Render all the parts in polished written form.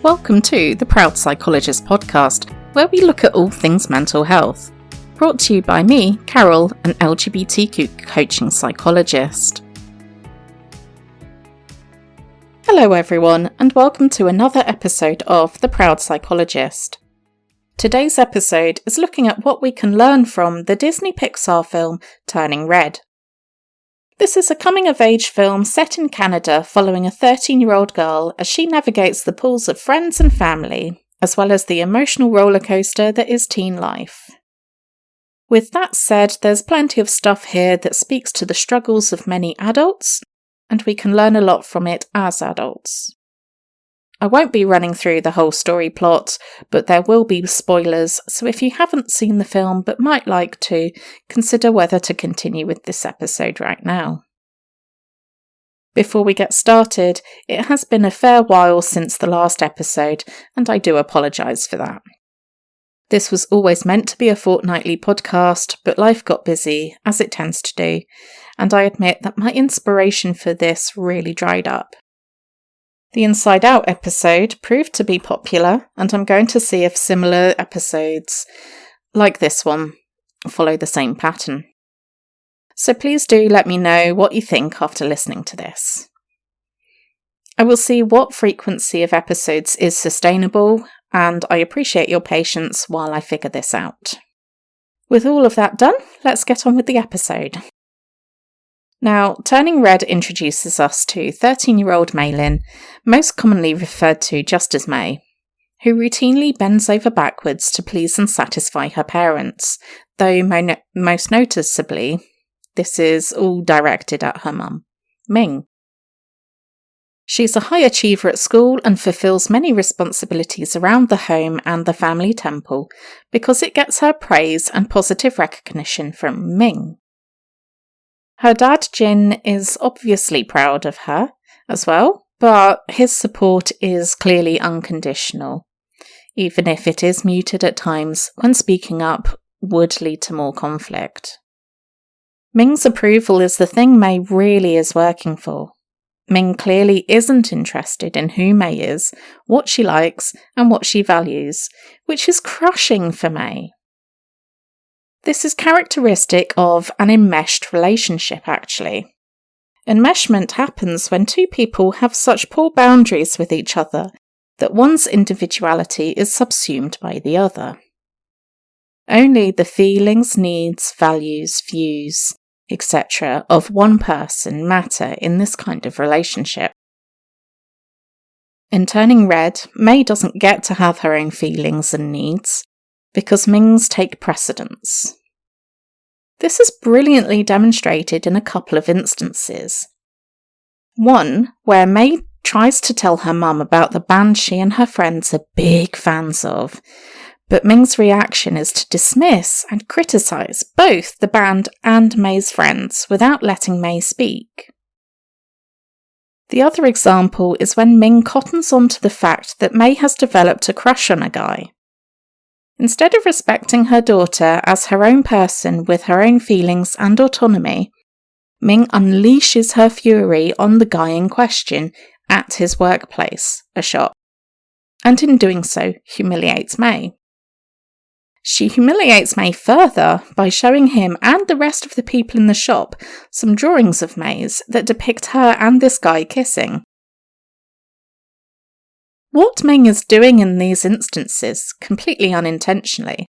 Welcome to the Proud Psychologist podcast, where we look at all things mental health. Brought to you by me, Carol, an LGBTQ coaching psychologist. Hello everyone, and welcome to another episode of The Proud Psychologist. Today's episode is looking at what we can learn from the Disney Pixar film Turning Red. This is a coming-of-age film set in Canada following a 13-year-old girl as she navigates the pools of friends and family, as well as the emotional roller coaster that is teen life. With that said, there's plenty of stuff here that speaks to the struggles of many adults, and we can learn a lot from it as adults. I won't be running through the whole story plot, but there will be spoilers, so if you haven't seen the film but might like to, consider whether to continue with this episode right now. Before we get started, it has been a fair while since the last episode, and I do apologise for that. This was always meant to be a fortnightly podcast, but life got busy, as it tends to do, and I admit that my inspiration for this really dried up. The Inside Out episode proved to be popular, and I'm going to see if similar episodes, like this one, follow the same pattern. So please do let me know what you think after listening to this. I will see what frequency of episodes is sustainable, and I appreciate your patience while I figure this out. With all of that done, let's get on with the episode. Now, Turning Red introduces us to 13-year-old Maylin, most commonly referred to just as May, who routinely bends over backwards to please and satisfy her parents, though most noticeably, this is all directed at her mum, Ming. She's a high achiever at school and fulfills many responsibilities around the home and the family temple because it gets her praise and positive recognition from Ming. Her dad, Jin, is obviously proud of her as well, but his support is clearly unconditional, even if it is muted at times when speaking up would lead to more conflict. Ming's approval is the thing May really is working for. Ming clearly isn't interested in who May is, what she likes, and what she values, which is crushing for May. This is characteristic of an enmeshed relationship, actually. Enmeshment happens when two people have such poor boundaries with each other that one's individuality is subsumed by the other. Only the feelings, needs, values, views, etc. of one person matter in this kind of relationship. In Turning Red, May doesn't get to have her own feelings and needs, because Ming's take precedence. This is brilliantly demonstrated in a couple of instances. One, where May tries to tell her mum about the band she and her friends are big fans of, but Ming's reaction is to dismiss and criticise both the band and May's friends without letting May speak. The other example is when Ming cottons on to the fact that May has developed a crush on a guy. Instead of respecting her daughter as her own person with her own feelings and autonomy, Ming unleashes her fury on the guy in question at his workplace, a shop, and in doing so humiliates May. She humiliates May further by showing him and the rest of the people in the shop some drawings of May's that depict her and this guy kissing. What Ming is doing in these instances, completely unintentionally,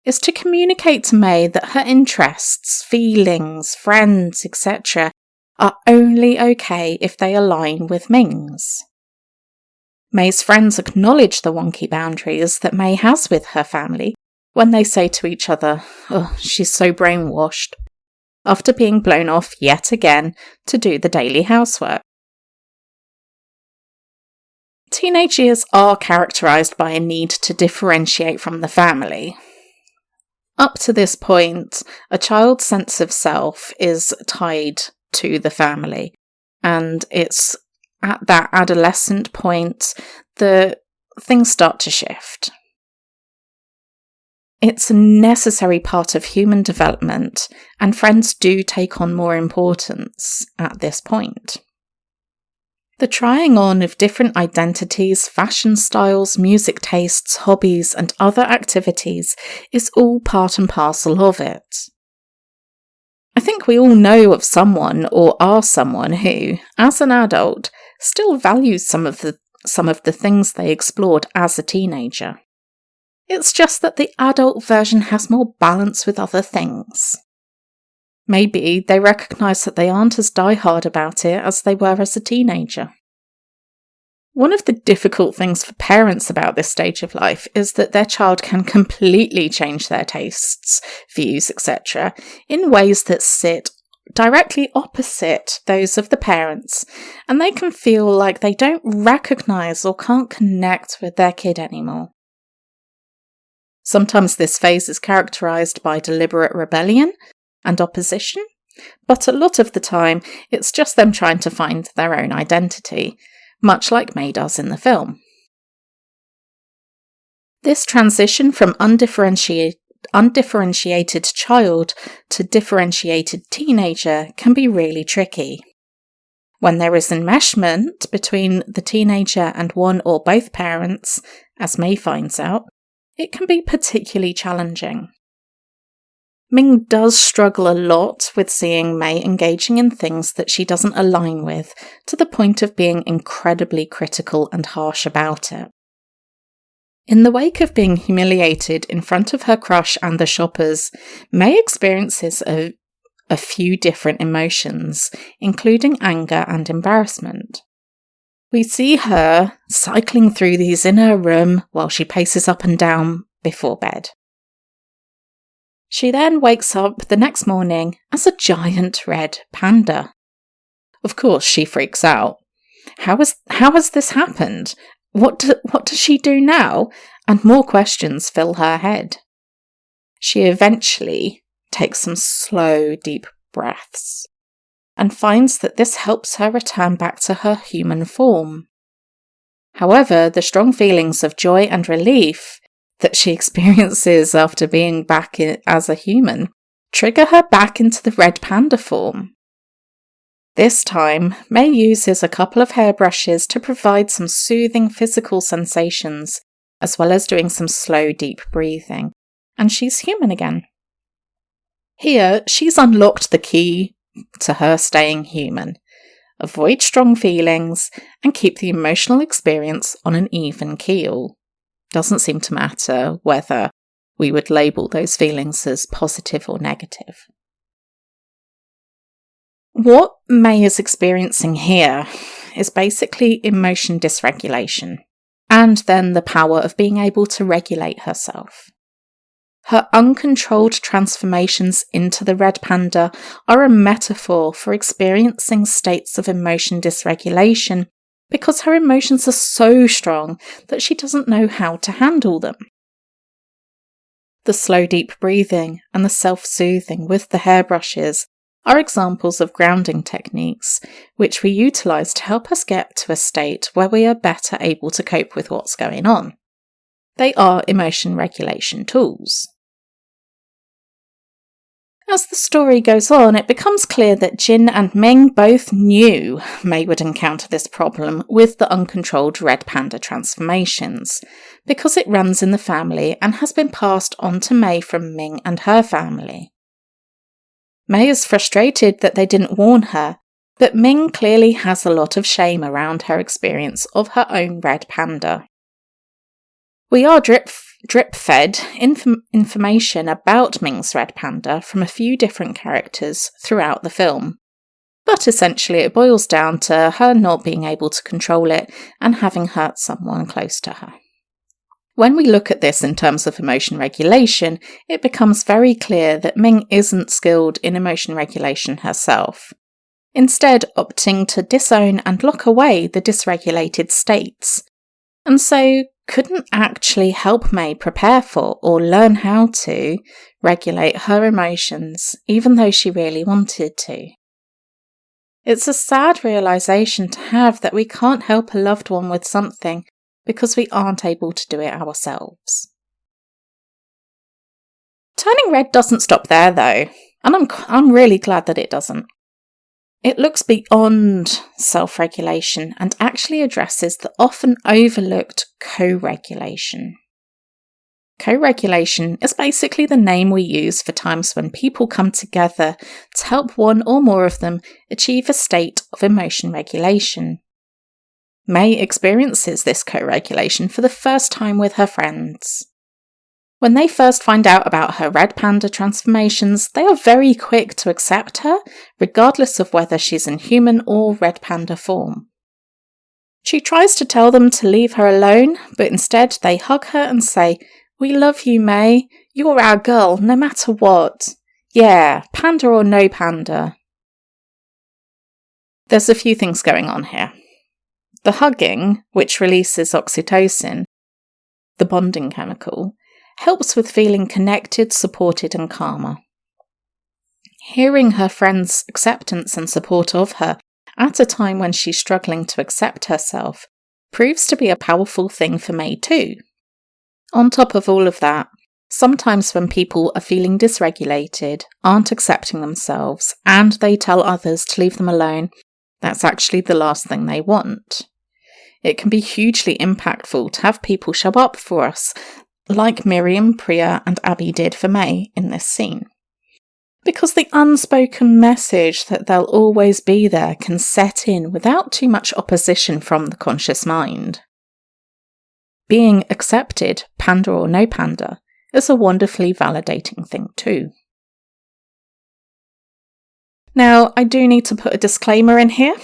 is to communicate to May that her interests, feelings, friends, etc. are only okay if they align with Ming's. May's friends acknowledge the wonky boundaries that May has with her family when they say to each other, "Oh, she's so brainwashed," after being blown off yet again to do the daily housework. Teenage years are characterised by a need to differentiate from the family. Up to this point, a child's sense of self is tied to the family, and it's at that adolescent point that things start to shift. It's a necessary part of human development, and friends do take on more importance at this point. The trying on of different identities, fashion styles, music tastes, hobbies, and other activities is all part and parcel of it. I think we all know of someone or are someone who, as an adult, still values some of the things they explored as a teenager. It's just that the adult version has more balance with other things. Maybe they recognise that they aren't as diehard about it as they were as a teenager. One of the difficult things for parents about this stage of life is that their child can completely change their tastes, views, etc. in ways that sit directly opposite those of the parents, and they can feel like they don't recognise or can't connect with their kid anymore. Sometimes this phase is characterised by deliberate rebellion and opposition, but a lot of the time it's just them trying to find their own identity, much like May does in the film. This transition from undifferentiated child to differentiated teenager can be really tricky. When there is enmeshment between the teenager and one or both parents, as May finds out, it can be particularly challenging. Ming does struggle a lot with seeing May engaging in things that she doesn't align with, to the point of being incredibly critical and harsh about it. In the wake of being humiliated in front of her crush and the shoppers, May experiences a few different emotions, including anger and embarrassment. We see her cycling through these in her room while she paces up and down before bed. She then wakes up the next morning as a giant red panda. Of course, she freaks out. How has this happened? What does she do now? And more questions fill her head. She eventually takes some slow, deep breaths and finds that this helps her return back to her human form. However, the strong feelings of joy and relief that she experiences after being back as a human trigger her back into the red panda form. This time, May uses a couple of hairbrushes to provide some soothing physical sensations, as well as doing some slow, deep breathing, and she's human again. Here, she's unlocked the key to her staying human. Avoid strong feelings and keep the emotional experience on an even keel. Doesn't seem to matter whether we would label those feelings as positive or negative. What May is experiencing here is basically emotion dysregulation, and then the power of being able to regulate herself. Her uncontrolled transformations into the red panda are a metaphor for experiencing states of emotion dysregulation because her emotions are so strong that she doesn't know how to handle them. The slow deep breathing and the self-soothing with the hairbrushes are examples of grounding techniques which we utilise to help us get to a state where we are better able to cope with what's going on. They are emotion regulation tools. As the story goes on, it becomes clear that Jin and Ming both knew May would encounter this problem with the uncontrolled red panda transformations, because it runs in the family and has been passed on to May from Ming and her family. May is frustrated that they didn't warn her, but Ming clearly has a lot of shame around her experience of her own red panda. We are drip-fed information about Ming's red panda from a few different characters throughout the film, but essentially it boils down to her not being able to control it and having hurt someone close to her. When we look at this in terms of emotion regulation, it becomes very clear that Ming isn't skilled in emotion regulation herself, instead opting to disown and lock away the dysregulated states, and so couldn't actually help May prepare for or learn how to regulate her emotions, even though she really wanted to. It's a sad realisation to have that we can't help a loved one with something because we aren't able to do it ourselves. Turning red doesn't stop there though, and I'm really glad that it doesn't. It looks beyond self-regulation and actually addresses the often overlooked co-regulation. Co-regulation is basically the name we use for times when people come together to help one or more of them achieve a state of emotion regulation. May experiences this co-regulation for the first time with her friends. When they first find out about her red panda transformations, they are very quick to accept her, regardless of whether she's in human or red panda form. She tries to tell them to leave her alone, but instead they hug her and say, "We love you, May. You're our girl, no matter what. Yeah, panda or no panda." There's a few things going on here. The hugging, which releases oxytocin, the bonding chemical, helps with feeling connected, supported and calmer. Hearing her friends' acceptance and support of her at a time when she's struggling to accept herself proves to be a powerful thing for May too. On top of all of that, sometimes when people are feeling dysregulated, aren't accepting themselves, and they tell others to leave them alone, that's actually the last thing they want. It can be hugely impactful to have people show up for us, like Miriam, Priya and Abby did for May in this scene. Because the unspoken message that they'll always be there can set in without too much opposition from the conscious mind. Being accepted, panda or no panda, is a wonderfully validating thing too. Now, I do need to put a disclaimer in here,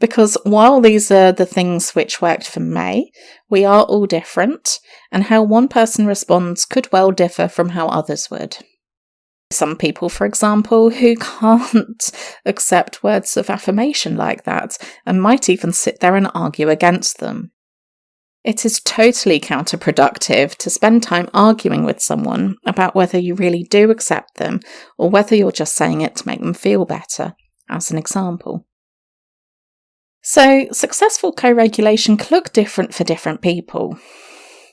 because while these are the things which worked for May, we are all different, and how one person responds could well differ from how others would. Some people, for example, who can't accept words of affirmation like that, and might even sit there and argue against them. It is totally counterproductive to spend time arguing with someone about whether you really do accept them, or whether you're just saying it to make them feel better, as an example. So, successful co-regulation can look different for different people.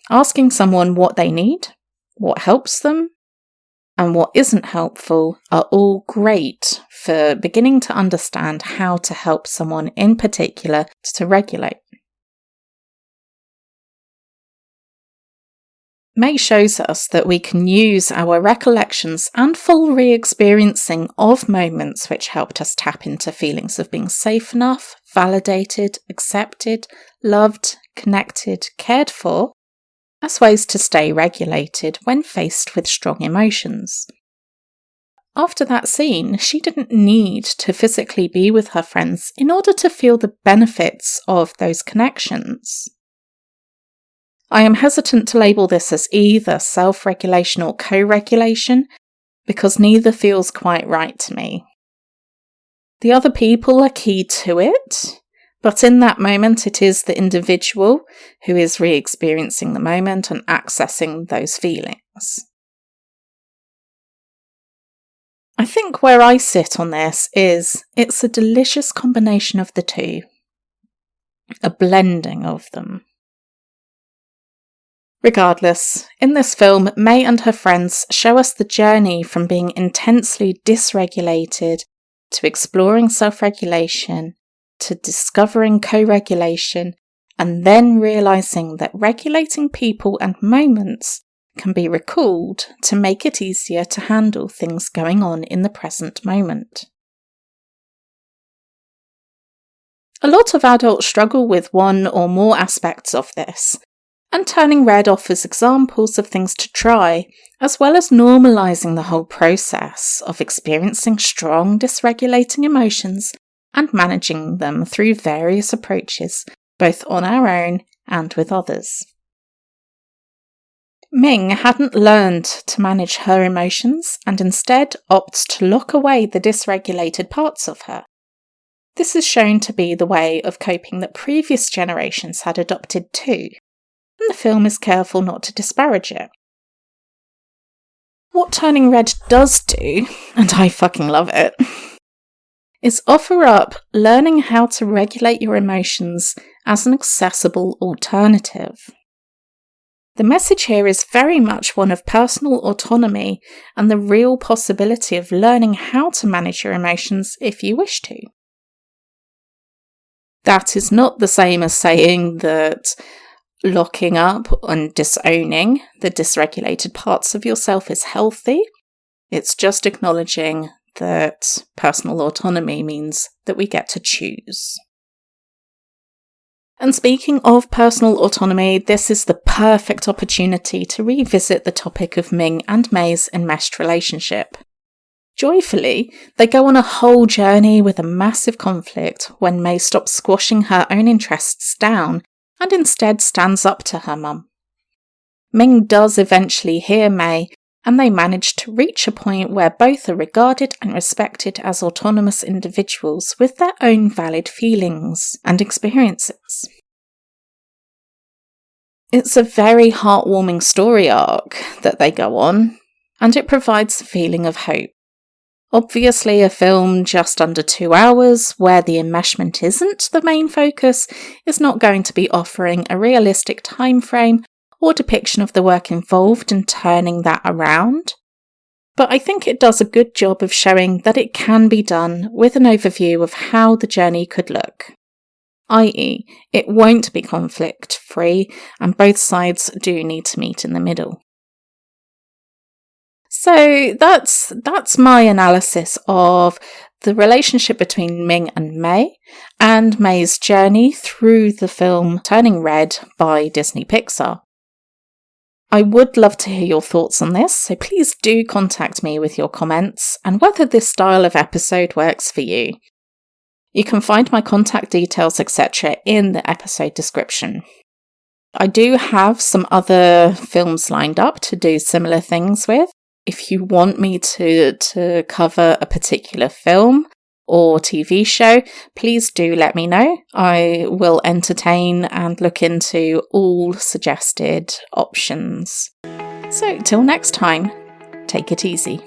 Asking someone what they need, what helps them, and what isn't helpful are all great for beginning to understand how to help someone in particular to regulate. May shows us that we can use our recollections and full re-experiencing of moments which helped us tap into feelings of being safe enough, validated, accepted, loved, connected, cared for, as ways to stay regulated when faced with strong emotions. After that scene, she didn't need to physically be with her friends in order to feel the benefits of those connections. I am hesitant to label this as either self-regulation or co-regulation, because neither feels quite right to me. The other people are key to it, but in that moment it is the individual who is re-experiencing the moment and accessing those feelings. I think where I sit on this is it's a delicious combination of the two, a blending of them. Regardless, in this film, May and her friends show us the journey from being intensely dysregulated to exploring self-regulation, to discovering co-regulation, and then realising that regulating people and moments can be recalled to make it easier to handle things going on in the present moment. A lot of adults struggle with one or more aspects of this, and Turning Red offers examples of things to try, as well as normalising the whole process of experiencing strong dysregulating emotions and managing them through various approaches, both on our own and with others. Ming hadn't learned to manage her emotions and instead opts to lock away the dysregulated parts of her. This is shown to be the way of coping that previous generations had adopted too, and the film is careful not to disparage it. What Turning Red does do, and I fucking love it, is offer up learning how to regulate your emotions as an accessible alternative. The message here is very much one of personal autonomy and the real possibility of learning how to manage your emotions if you wish to. That is not the same as saying that locking up and disowning the dysregulated parts of yourself is healthy. It's just acknowledging that personal autonomy means that we get to choose. And speaking of personal autonomy, this is the perfect opportunity to revisit the topic of Ming and May's enmeshed relationship. Joyfully, they go on a whole journey with a massive conflict when May stops squashing her own interests down and instead stands up to her mum. Ming does eventually hear May, and they manage to reach a point where both are regarded and respected as autonomous individuals with their own valid feelings and experiences. It's a very heartwarming story arc that they go on, and it provides a feeling of hope. Obviously, a film just under 2 hours, where the enmeshment isn't the main focus, is not going to be offering a realistic time frame or depiction of the work involved in turning that around. But I think it does a good job of showing that it can be done with an overview of how the journey could look. I.e., it won't be conflict-free, and both sides do need to meet in the middle. So that's my analysis of the relationship between Ming and May, and May's journey through the film Turning Red by Disney Pixar. I would love to hear your thoughts on this, so please do contact me with your comments and whether this style of episode works for you. You can find my contact details, etc. in the episode description. I do have some other films lined up to do similar things with. If you want me to cover a particular film or TV show, please do let me know. I will entertain and look into all suggested options. So, till next time, take it easy.